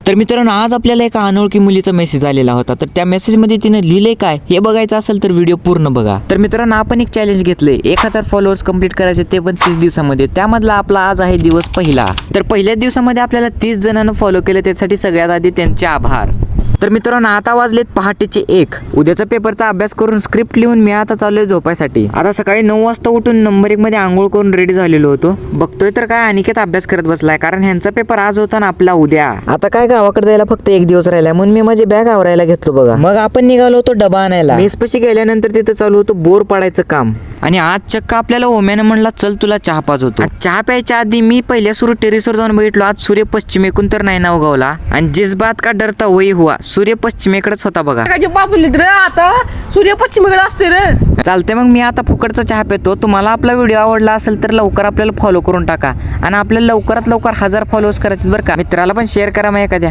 तर मित्रांनो आज आपल्याला एका अनोळखी मुलीचा मेसेज आलेला होता, तर त्या मेसेजमध्ये तिने लिहिलंय काय हे बघायचं असेल तर व्हिडिओ पूर्ण बघा। तर मित्रांनो आपण एक चॅलेंज घेतलंय 1000 फॉलोअर्स कंप्लीट करायचे, ते पण 30 दिवसामध्ये। त्यामधला आपला आज आहे दिवस पहिला। तर पहिल्याच दिवसामध्ये आपल्याला 30 जणांना फॉलो केलं, त्यासाठी सगळ्यात आधी त्यांचे आभार। तर मित्रांनो आता वाजलेत पहाटेचे 1। उद्याचा पेपरचा अभ्यास करून स्क्रिप्ट लिहून मी आता चाललोय झोपायसाठी। आता सकाळी 9 वाजता उठून नंबर 1 मध्ये आंघोळ करून रेडी झालेलो होतो। बघतोय तर काय अनिकेत अभ्यास करत बसलाय, कारण ह्यांचा पेपर आज होता ना आपला उद्या। आता काय गावाकडे जायला फक्त 1 दिवस राहिलाय, म्हणून मी माझी बॅग आवरायला घेतलो बघा। मग आपण निघालो होतो डबा आणायला। मेसपाशी गेल्यानंतर तिथे चालू होतं बोर पाडायचं काम, आणि आज चक्क आपल्याला ओम्यानं म्हणला चल तुला चहा पाजवतो। चहा प्यायच्या आधी मी पहिल्या सुरू टेरेसवर जाऊन बघितलो, आज सूर्य पश्चिमेकडून तर नाही ना उगवला, आणि जिस बात का डरता वही हुआ, सूर्य पश्चिमेकडेच होता बघा। बाजूला रे आता सूर्य पश्चिमेकडे असते रे। चालते मग मी आता फुकटचा चहा पितो। तुम्हाला आपला व्हिडिओ आवडला असेल तर लवकर आपल्याला फॉलो करून टाका, आणि आपल्याला लवकरात लवकर 1000 फॉलोअर्स करायचे बरं का। मित्राला पण शेअर करा मग एखाद्या।